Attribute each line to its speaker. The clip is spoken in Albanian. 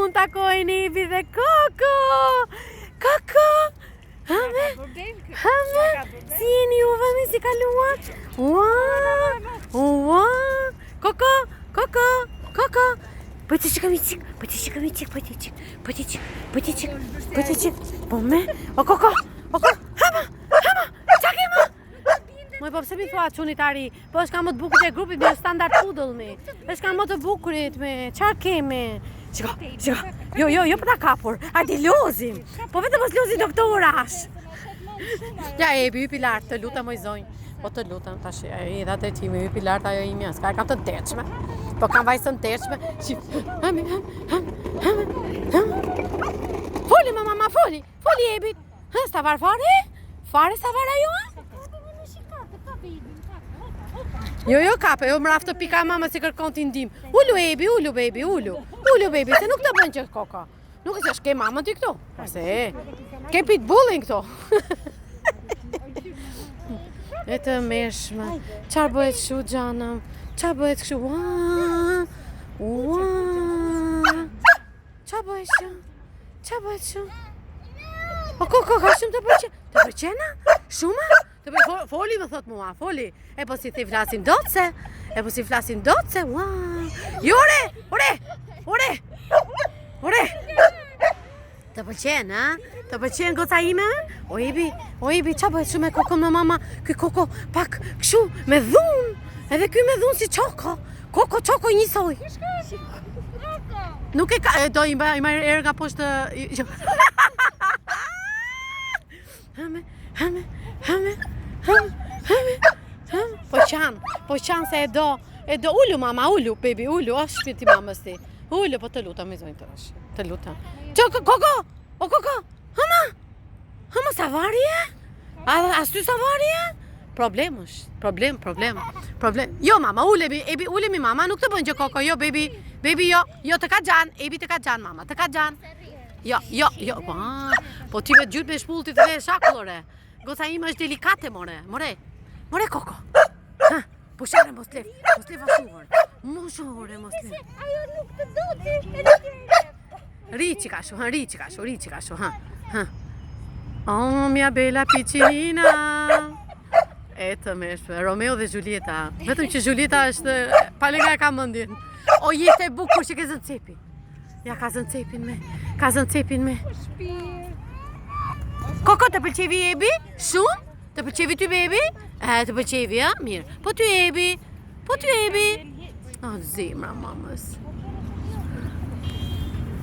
Speaker 1: mund takojnë Ebi dhe Koko. Koko. Hame. Si jeni ju vëmi si kaluat? Ua. Koko. Pojtë që kam i qik. Po me. O Koko. Hama. Qake ma. Moj, po pse mi thua qunitari? Po është ka më të bukurit e grupit me standard poodle me. është ka më të bukurit me. Qa keme? Shiko. Jo për ta kapur. Hajde lozim. Po vetëm mos lozi doktorash. Ja Ebi, hypi lartë, të lutem moj zonjë. Po të lutem tash, edhe atë time hypi lartë ajo imja. S'ka kam të ndeshme. Po kam vajsën ndeshme. Hami. Foli mama, foli Ebi. Sta var fare? Fare sa var ajo? Jo kape, jo mraf të pika mama si kërkon t'i ndim. Ullu Ebi, ullu baby, se nuk të bën që Koko. Nuk e që shke mamën t'i këto. Se ke pitbullin këto. E të meshme. Qarë bëhet shu gjanëm? Qarë bëhet shu? Qarë bëhet shu? O Koko, ka shumë të përqena? Të përqena? Shumë? Foli më thot mua, foli. E po si flasin dotse. Jo, ore. Të pëlqen, ha? Të pëlqen goca ime? O Ebi, qa bëhet shumë me Kokon me mama? Ky Koko pak këshu me dhun. Edhe ky me dhun si Qoko. Qoko njësoj. Nuk e ka, do i ma erë nga poshtë. Hame. Po qanë se e do ullu mama, ullu, baby, ullu, o shpiti mamës ti. Ullu, po të luta, me zonjë të rëshë, të luta. Koko, hama sa varje? As ty sa varje? Problem. Jo mama, Ebi, ullemi mama, nuk të bën që Koko, jo baby, jo të ka gjan, Ebi të ka gjan mama, të ka gjan. Jo, po ti me gjyt me shpulltit dhe shakullore. Goca ima është delikate, more Koko. Pushare mos lef ashtuar. Moshore mos lef.
Speaker 2: Ajo nuk të do të.
Speaker 1: Ri qikashu, ha. Oh, mia bella piccina. E të meshme, Romeo dhe Giulietta. Vetëm që Giulietta është palega e ka mëndin. O jetë e bukur që ke zënë cepi. Ja, ka zënë cepin me. Koko, të pëlqevi Ebi? Shumë? Të pëlqevi ty baby? Të pëlqevi, ha? Mirë. Po ty Ebi? O, zemra mamës.